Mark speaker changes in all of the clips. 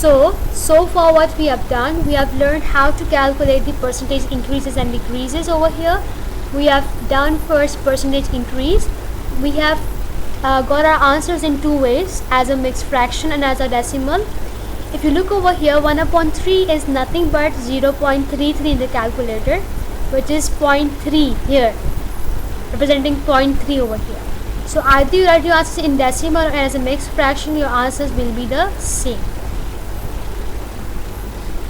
Speaker 1: So far what we have done, we have learned how to calculate the percentage increases and decreases over here. We have done first percentage increase. We have got our answers in two ways, as a mixed fraction and as a decimal. If you look over here, 1 upon 3 is nothing but 0.33 in the calculator, which is 0.3 here, representing 0.3 over here. So either you write your answers in decimal or as a mixed fraction, your answers will be the same.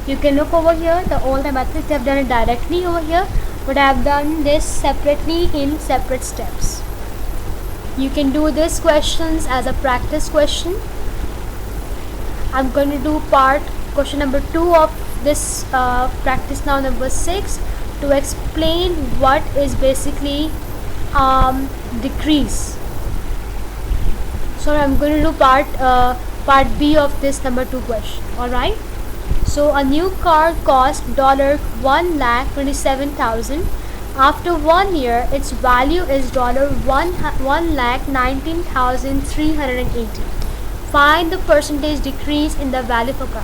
Speaker 1: You can look over here, all the methods I have done it directly over here, but I have done this separately in separate steps. You can do these questions as a practice question. I'm going to do question number 2 of this practice now number 6 to explain what is basically decrease. So I'm going to do part B of this number 2 question. Alright. So a new car cost $1,27,000. After 1 year, its value is $1,19,380. Find the percentage decrease in the value of a car.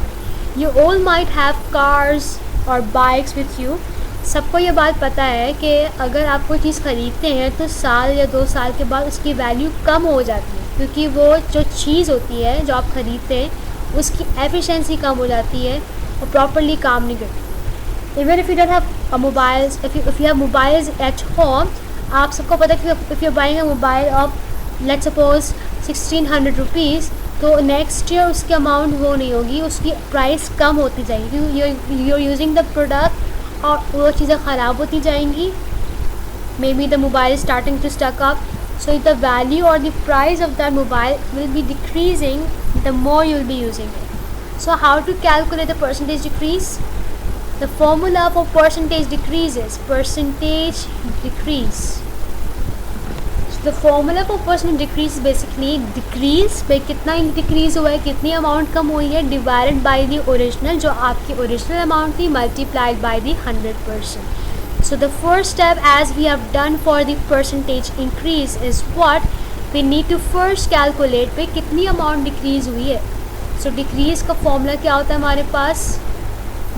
Speaker 1: You all might have cars or bikes with you. सबको ये बात पता है कि अगर आप कोई चीज़ ख़रीदते हैं तो साल या 2 साल के बाद उसकी वैल्यू कम हो जाती है, क्योंकि वो जो चीज़ होती है जो आप ख़रीदते हैं उसकी एफिशिएंसी कम हो जाती है और प्रॉपरली काम नहीं करती. Even if you don't have mobiles, if you have mobiles at home, आप सबको पता है कि if you're buying a mobile of let's suppose 1600 rupees, तो नेक्स्ट ईयर उसकी अमाउंट वो नहीं होगी, उसकी प्राइस कम होती जाएगी. you're using the product और वो चीज़ें ख़राब होती जाएंगी. Maybe the mobile is starting to stuck up, so the value or the price of that mobile will be decreasing the more you'll be using it. So how to calculate the percentage decrease? The formula for percentage decrease is percentage decrease. So the formula for percentage decrease is basically decrease by कितना decrease हुआ है, कितनी amount कम हुई है, divided by the original, जो आपकी original amount थी, multiplied by the 100%. So the first step, as we have done for the percentage increase, is what we need to first calculate पे कितनी amount decrease हुई है. So decrease का formula क्या होता है हमारे पास?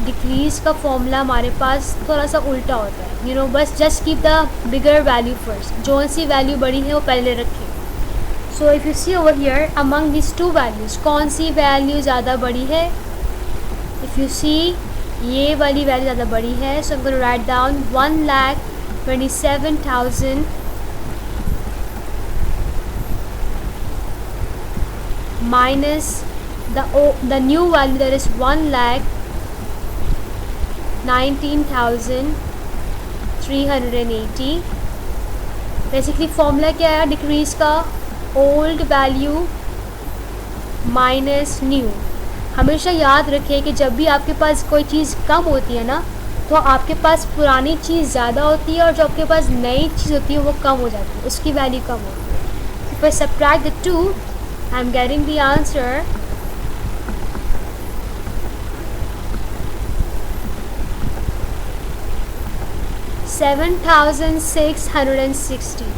Speaker 1: डिक्रीज़ का फॉर्मूला हमारे पास थोड़ा सा उल्टा होता है. बस just keep the bigger value first. जो सी वैल्यू बड़ी है वो पहले रखें. So if you see over here among this 2 values, कौन सी वैल्यू ज़्यादा बड़ी है? इफ़ यू सी ये वाली वैल्यू ज़्यादा बड़ी है. So I am going to write down 1,27,000 minus the new value, that is 1,19,380. Basically formula क्या है डिक्रीज़ का? Old value minus new. हमेशा याद रखें कि जब भी आपके पास कोई चीज़ कम होती है ना, तो आपके पास पुरानी चीज़ ज़्यादा होती है और जो आपके पास नई चीज़ होती है वो कम हो जाती है, उसकी वैल्यू कम होती है. If I subtract the 2, I am getting the answer 7,660.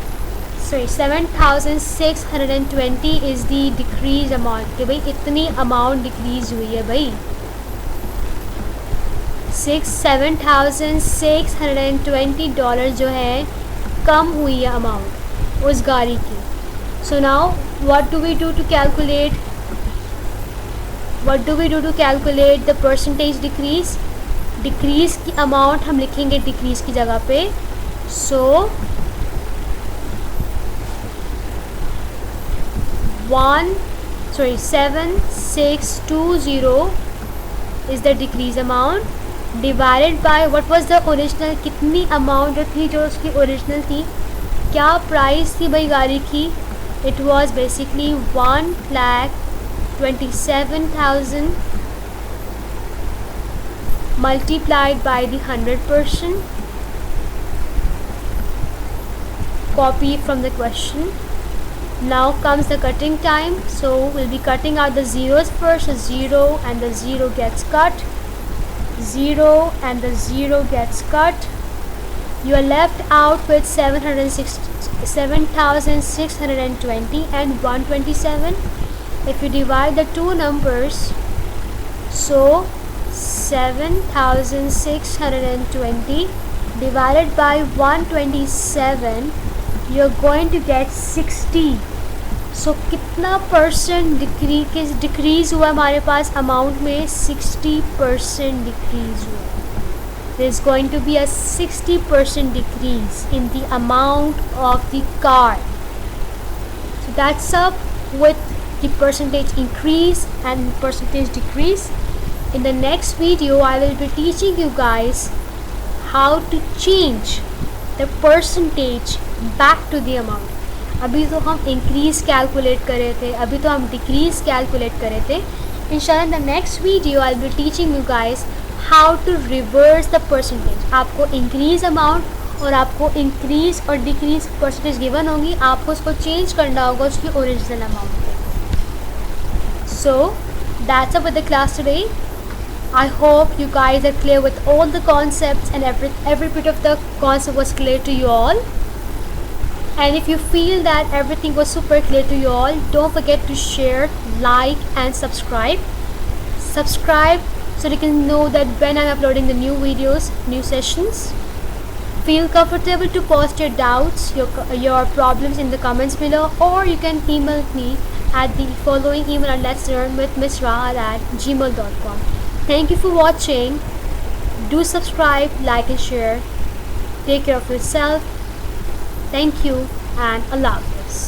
Speaker 1: Sorry, 7,620 is the decrease amount. कि भाई इतनी amount decrease हुई है भाई. 7,620 डॉलर जो है कम हुई है amount उस गाड़ी की. So now what do we do to calculate? What do we do to calculate the percentage decrease? Decrease की अमाउंट हम लिखेंगे डिक्रीज़ की जगह पे. सो 7,620 is the decrease amount divided by what was the original. कितनी अमाउंट जो थी, जो उसकी ओरिजिनल थी, क्या प्राइस थी भाई गाड़ी की? It was basically 1,27,000 multiplied by the 100%. Copy from the question. Now comes the cutting time. So we'll be cutting out the zeros first. A 0 and the 0 gets cut. 0 and the 0 gets cut. You are left out with 7,620 and 127. If you divide the two numbers, So 7620 divided by 127, you're going to get 60. So कितना percent decrease हुआ हमारे पास amount में? 60% decrease हुआ. There is going to be a 60% decrease in the amount of the car. So that's up with the percentage increase and percentage decrease. In the next video I will be teaching you guys how to change the percentage back to the amount. अभी तो हम increase calculate कर रहे थे, अभी तो हम decrease calculate कर रहे थे. इंशाल्लाह in the next video I will be teaching you guys how to reverse the percentage. आपको इंक्रीज़ अमाउंट और आपको इंक्रीज़ और डिक्रीज़ परसेंटेज गिवन होंगी, आपको उसको चेंज करना होगा उसकी ओरिजिनल अमाउंट पे. So that's up with the class today. I hope you guys are clear with all the concepts and every bit of the concept was clear to you all. And if you feel that everything was super clear to you all, don't forget to share, like and subscribe. Subscribe so you can know that when I'm uploading the new videos, new sessions. Feel comfortable to post your doubts, your problems in the comments below, or you can email me at the following email at letslearnwithmissrahad@gmail.com. Thank you for watching. Do subscribe, like and share. Take care of yourself. Thank you and Allah Hafiz.